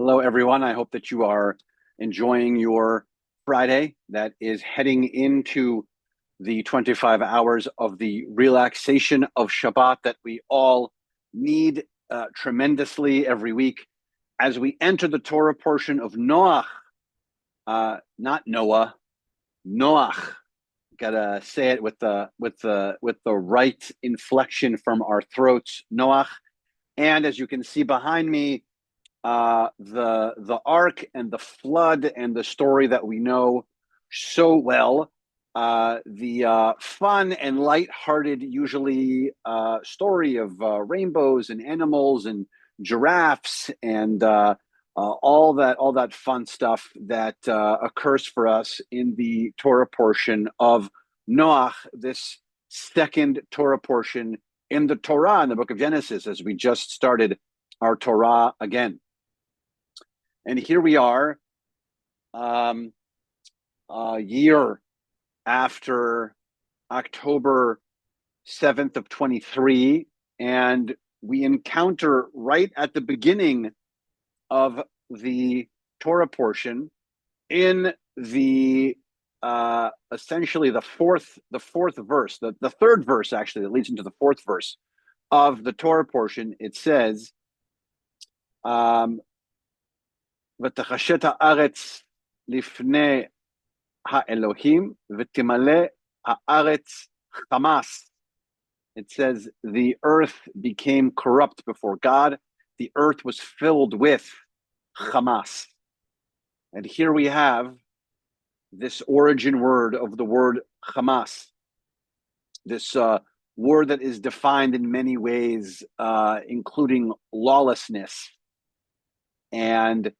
Hello, everyone. I hope that you are enjoying your Friday that is heading into the 25 hours of the relaxation of Shabbat that we all need tremendously every week as we enter the Torah portion of Noach, not Noah, Noach. Gotta say it with the right inflection from our throats, Noach. And as you can see behind me, the ark and the flood and the story that we know so well, the fun and light-hearted, usually story of rainbows and animals and giraffes and all that fun stuff that occurs for us in the Torah portion of Noach, this second Torah portion in the Torah in the book of Genesis, as we just started our Torah again. And here we are, a year after October 7th of 23, and we encounter right at the beginning of the Torah portion in the essentially the fourth verse, the third verse actually that leads into the fourth verse of the Torah portion. It says, ותחשת הארץ לפני האלוהים ותמלא הארץ חמס. It says the earth became corrupt before God. The earth was filled with Hamas. And here we have this origin word of the word Hamas, this word that is defined in many ways, including lawlessness and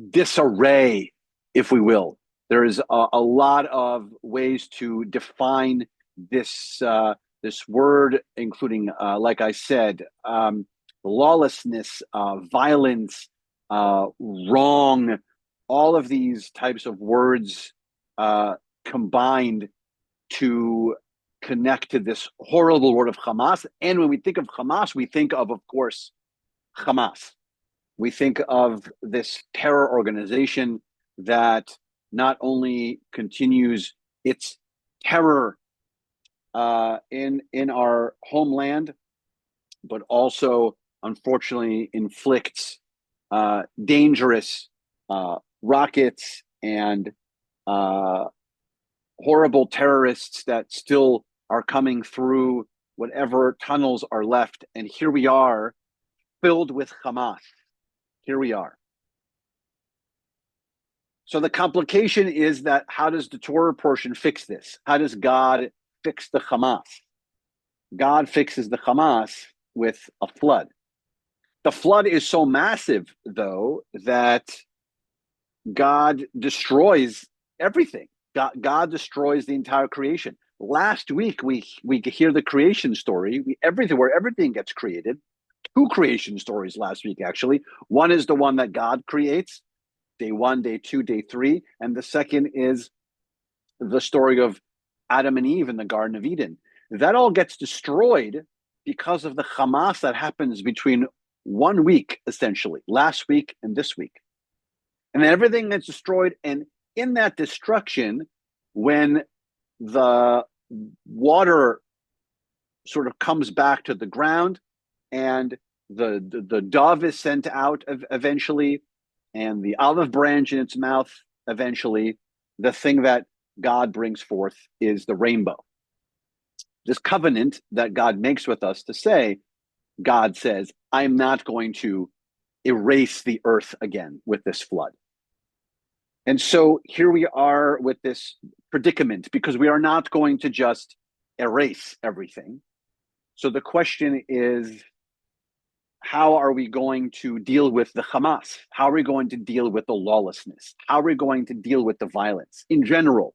disarray, if we will. There is a lot of ways to define this word, including, like I said, lawlessness, violence, wrong. All of these types of words combined to connect to this horrible word of Hamas. And when we think of Hamas, we think of course, Hamas. We think of this terror organization that not only continues its terror in our homeland, but also, unfortunately, inflicts dangerous rockets and horrible terrorists that still are coming through whatever tunnels are left. And here we are, filled with Hamas. Here we are. So the complication is that how does the Torah portion fix this? How does God fix the Hamas? God fixes the Hamas with a flood. The flood is so massive, though, that God destroys everything. God destroys the entire creation. Last week, we hear the creation story. Where everything gets created. Two creation stories last week, actually. One is the one that God creates, day 1, day 2, day 3. And the second is the story of Adam and Eve in the Garden of Eden. That all gets destroyed because of the Hamas that happens between 1 week, essentially, last week and this week. And then everything gets destroyed. And in that destruction, when the water sort of comes back to the ground and the dove is sent out eventually, and the olive branch in its mouth eventually, the thing that God brings forth is the rainbow. This covenant that God makes with us to say, God says, I'm not going to erase the earth again with this flood. And so here we are with this predicament, because we are not going to just erase everything. So the question is, how are we going to deal with the Hamas? How are we going to deal with the lawlessness? How are we going to deal with the violence in general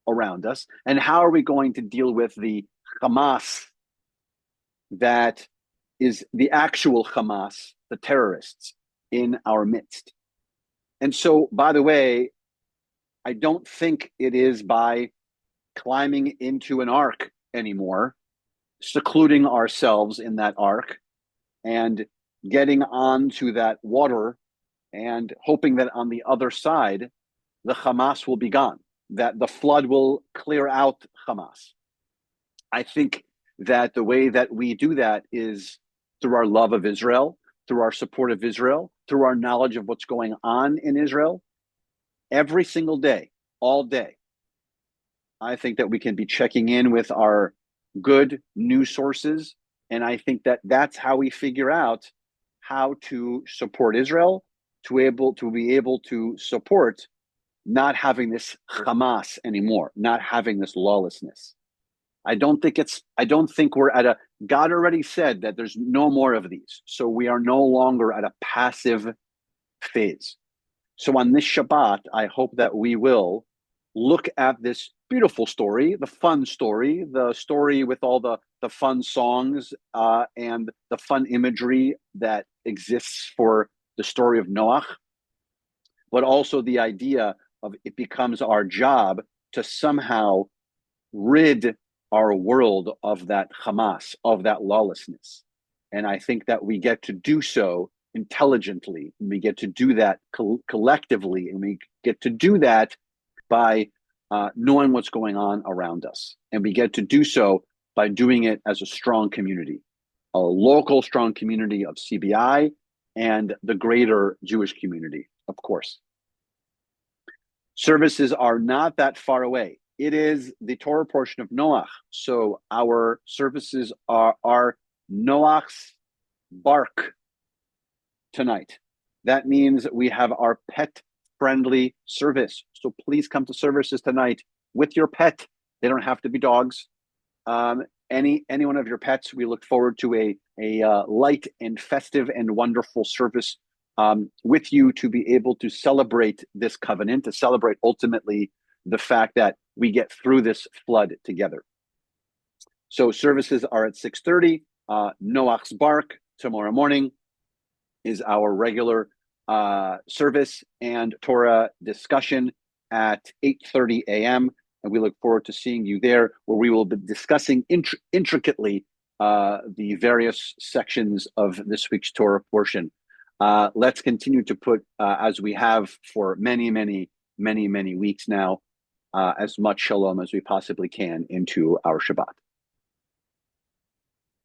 around us? And how are we going to deal with the Hamas that is the actual Hamas, the terrorists in our midst? And so, by the way, I don't think it is by climbing into an ark anymore, secluding ourselves in that ark, and getting onto that water and hoping that on the other side, the Hamas will be gone, that the flood will clear out Hamas. I think that the way that we do that is through our love of Israel, through our support of Israel, through our knowledge of what's going on in Israel. Every single day, all day, I think that we can be checking in with our good news sources. And I think that that's how we figure out how to support Israel, to be able to support not having this Hamas anymore, not having this lawlessness. I don't think we're at a, God already said that there's no more of these. So we are no longer at a passive phase. So on this Shabbat, I hope that we will look at this beautiful story, the fun story, the story with all the fun songs and the fun imagery that exists for the story of Noach, but also the idea of it becomes our job to somehow rid our world of that Hamas, of that lawlessness. And I think that we get to do so intelligently, and we get to do that collectively, and we get to do that by knowing what's going on around us. And we get to do so by doing it as a strong community, a local strong community of CBI and the greater Jewish community, of course. Services are not that far away. It is the Torah portion of Noach. So our services are Noach's bark tonight. That means we have our pet-friendly service. So please come to services tonight with your pet. They don't have to be dogs. Any one of your pets. We look forward to a light and festive and wonderful service with you to be able to celebrate this covenant, to celebrate ultimately the fact that we get through this flood together. So services are at 6:30. Noach's bark tomorrow morning is our regular service and Torah discussion at 8:30 a.m. And we look forward to seeing you there, where we will be discussing intricately the various sections of this week's Torah portion. Let's continue to put, as we have for many weeks now, as much shalom as we possibly can into our Shabbat.